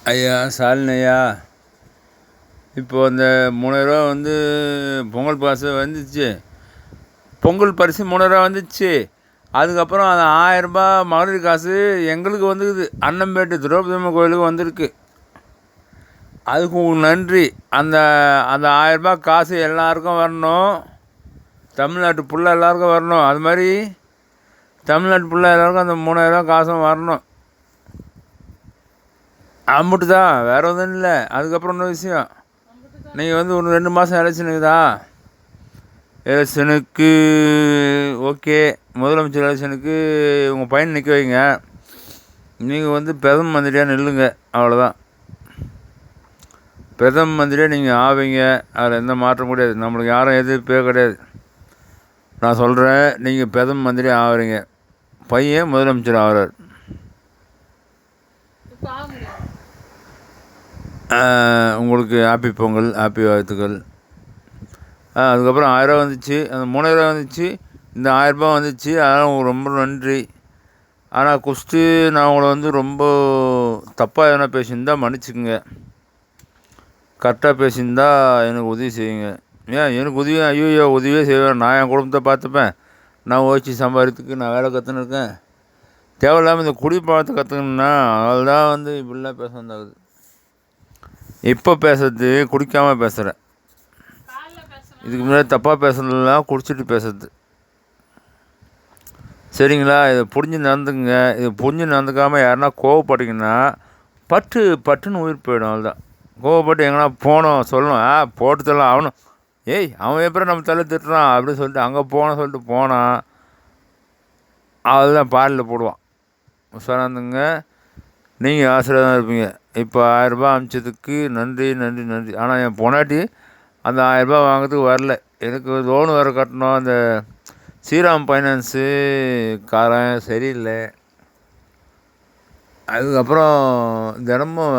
ஐயா ஸ்டாலின் ஐயா, இப்போது அந்த 3000 வந்து பொங்கல் பரிசு வந்துச்சு. பொங்கல் பரிசு 3000 வந்துச்சு. அதுக்கப்புறம் அந்த 1000 மகளிர் காசு எங்களுக்கு வந்துக்குது. அன்னம்பேட்டு திரௌபதி அம்மன் கோயிலுக்கு வந்திருக்கு. அதுக்கு நன்றி. அந்த அந்த 1000 காசு எல்லாருக்கும் வரணும். தமிழ்நாட்டு ஃபுல்லாக எல்லாருக்கும் வரணும். அது மாதிரி தமிழ்நாட்டு ஃபுல்லாக எல்லாருக்கும் அந்த 3000 காசும் வரணும். அம்புட்டு தான், வேறு ஒன்றும் இல்லை. அதுக்கப்புறம் இன்னொரு விஷயம், நீங்கள் வந்து ஒரு 2 மாதம் எலெக்ஷனுக்குதா, எலெக்ஷனுக்கு ஓகே, முதலமைச்சர் எலெக்ஷனுக்கு உங்கள் பையன் நிற்க வைங்க. நீங்கள் வந்து பிரதம மந்திரியாக நில்லுங்க, அவ்வளோதான். பிரதம மந்திரியாக நீங்கள் ஆவீங்க, அதில் எந்த மாற்றம் கிடையாது. நம்மளுக்கு யாரும் எதிர்ப்பே கிடையாது. நான் சொல்கிறேன், நீங்கள் பிரதம மந்திரி ஆகிறீங்க, பையன் முதலமைச்சர் ஆகிறார். உங்களுக்கு ஹாப்பி பொங்கல், ஹாப்பி வாழ்த்துக்கள். அதுக்கப்புறம் 1000 வந்துச்சு, அந்த 3000 வந்துச்சு, இந்த 1000 வந்துச்சு. அதனால் உங்களுக்கு ரொம்ப நன்றி. ஆனால் குஸ்ட்டு நான் உங்களை வந்து ரொம்ப தப்பாக எதனா பேசியிருந்தா மன்னிச்சுக்குங்க. கரெக்டாக பேசியிருந்தா எனக்கு உதவி செய்யுங்க. ஏன் எனக்கு உதவி? ஐயோ உதவியே செய்வேன். நான் என் குடும்பத்தை பார்த்துப்பேன். நான் ஓய்ச்சி சம்பாதிக்கிறதுக்கு நான் வேலை கற்றுன்னு இருக்கேன். தேவையில்லாமல் இந்த குடிப்பழத்தை கற்றுக்கணுன்னா அதுதான் வந்து இப்படிலாம் பேச வந்தாகுது. இப்போ பேசுறது குடிக்காமல் பேசுகிறேன். இதுக்கு முன்னாடி தப்பாக பேசுறதுலாம் குடிச்சிட்டு பேசுறது. சரிங்களா? இதை புரிஞ்சு நடந்துக்குங்க. இது புரிஞ்சு நடந்துக்காமல் யாருன்னா கோவப்பட்டீங்கன்னா பட்டுன்னு உயிர் போயிடும். அதுதான் கோவப்பட்டு எங்கன்னா போனோம் சொல்லணும், போட்டு தரலாம் அவனும். ஏய், அவன் எப்படி நம்ம தலை திட்டுறான் அப்படின்னு சொல்லிட்டு அங்கே சொல்லிட்டு போனான். அதுதான் பாலில் போடுவான். உஷாராந்துங்க. நீங்கள் ஆசீர்வாதம் இருப்பீங்க. இப்போ 1000 அனுப்பிச்சதுக்கு நன்றி நன்றி நன்றி. ஆனால் என் பொண்டாட்டி அந்த 1000 வாங்கிறதுக்கு வரல. எனக்கு லோன் வேறு கட்டணும். அந்த ஸ்ரீராம் ஃபைனான்ஸு காரன் சரியில்லை. அதுக்கப்புறம் தினமும்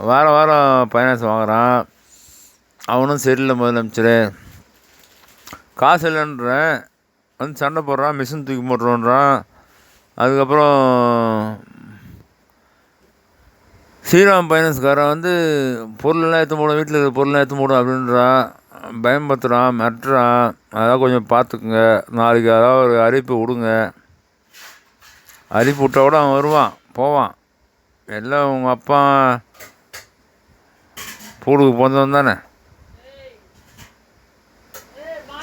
வாரம் ஃபைனான்ஸ் வாங்குகிறான். அவனும் சரியில்லை. முதலமைச்சர் காசு இல்லைன்றேன், வந்து சண்டை போடுறான், மிஷின் தூக்கி போட்டுருன்றான். அதுக்கப்புறம் ஸ்ரீராம் ஃபைனான்ஸ்காரன் வந்து பொருளெல்லாம் எடுத்து போடும், வீட்டில் இருக்கிற பொருளெலாம் எடுத்து போடும் அப்படின்றான், பயன்படுத்துகிறான், மிரட்டுறான். அதெல்லாம் கொஞ்சம் பார்த்துக்குங்க. நாளைக்கு அதாவது ஒரு அறிவிப்பு விடுங்க. அறிவிப்பு விட்டால் கூட அவன் வருவான், போவான். எல்லாம் உங்கள் அப்பா பூடுக்கு பிறந்தவன் தானே.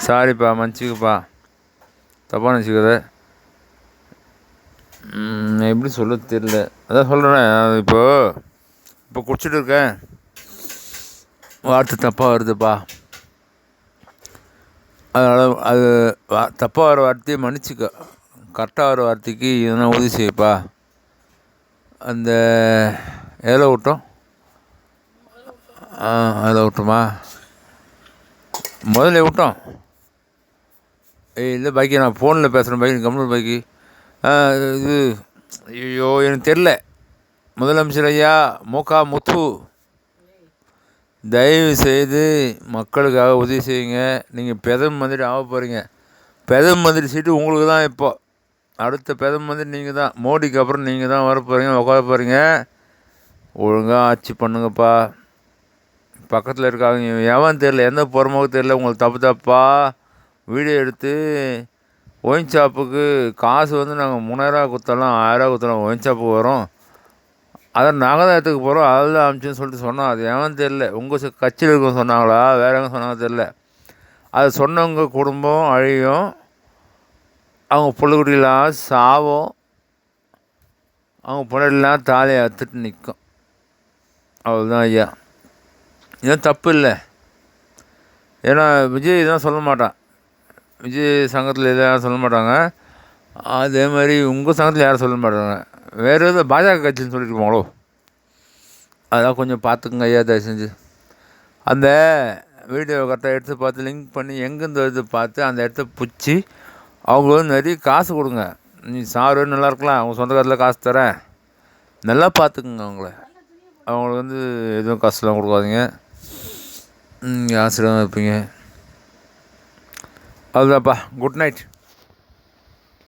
சாரிப்பா, மன்னிச்சிக்கப்பா, தப்பாக நினச்சிக்காத. எப்படி சொல்ல தெரியல. அதான் சொல்கிறேன், இப்போ குடிச்சிட்டு இருக்கேன், வார்த்தை தப்பாக வருதுப்பா. அதனால் அது தப்பாக வர வார்த்தையை மன்னிச்சிக்க. கரெக்டாக வர வார்த்தைக்கு எதனா உதவி செய்யப்பா. அந்த எதில் விட்டோம்? அதில் விட்டோமா? முதல்ல விட்டோம். இல்லை பாக்கி, நான் ஃபோனில் பேசுகிறேன் பாக்கி, கம்ப்யூட்டர் பாக்கி. இது ஐயோ எனக்கு தெரில. முதலமைச்சர் ஐயா முத்து, தயவு செய்து மக்களுக்காக உதவி செய்யுங்க. நீங்கள் பிரதம மந்திரி ஆக போகிறீங்க. பிரதம மந்திரி சீட்டு உங்களுக்கு தான். இப்போ அடுத்த பிரதம மந்திரி நீங்கள் தான். மோடிக்கு அப்புறம் நீங்கள் தான் வர போகிறீங்க, உட்கார போகிறீங்க. ஒழுங்காக ஆட்சி பண்ணுங்கப்பா. பக்கத்தில் இருக்காங்க எவன் தெரில, எந்த புறமுக தெரில, உங்களுக்கு தப்பாக வீடியோ எடுத்து ஒயின் ஷாப்புக்கு காசு வந்து நாங்கள் 3000 கொடுத்தாலும் 1000 கொடுத்தாலும் ஒயின் ஷாப்புக்கு வரும், அதை நாங்கள் தான் எடுத்துக்க போகிறோம், அதில் அனுப்பிச்சுன்னு சொல்லிட்டு சொன்னோம். அது எவன் தெரில, உங்கள் கட்சியில் இருக்க சொன்னாங்களா, வேறு எங்கே சொன்னாங்க தெரில. அது சொன்னவங்க குடும்பம் அழியும், அவங்க பிள்ளைக்குட்டிலாம் சாவும், அவங்க பொண்ணெல்லாம் தாலியை அறுத்துட்டு நிற்கும். அவ்வளோதான் ஐயா. இதுதான் தப்பு இல்லை. ஏன்னா விஜய் தான் சொல்ல மாட்டான், விஜய் சங்கத்தில் எதாவது சொல்ல மாட்டாங்க. அதே மாதிரி உங்கள் சங்கத்தில் யாரும் சொல்ல மாட்டாங்க. வேறு எதுவும் பாஜக கட்சின்னு சொல்லிட்டு போங்களோ. அதெல்லாம் கொஞ்சம் பார்த்துக்குங்க ஐயா, தயவு செஞ்சு. அந்த வீடியோ கரெக்டாக எடுத்து பார்த்து லிங்க் பண்ணி எங்கேருந்து வருது பார்த்து அந்த இடத்த பிடிச்சி அவங்களுக்கு வந்து நிறைய காசு கொடுங்க. நீ சாரு நல்லா இருக்கலாம், அவங்க சொந்த காலத்தில் காசு தரேன், நல்லா பார்த்துக்குங்க அவங்களுக்கு வந்து எதுவும் காசுலாம் கொடுக்காதீங்க. ஆசீர்வாதம் இருப்பீங்க. அதுதான்ப்பா. Good night.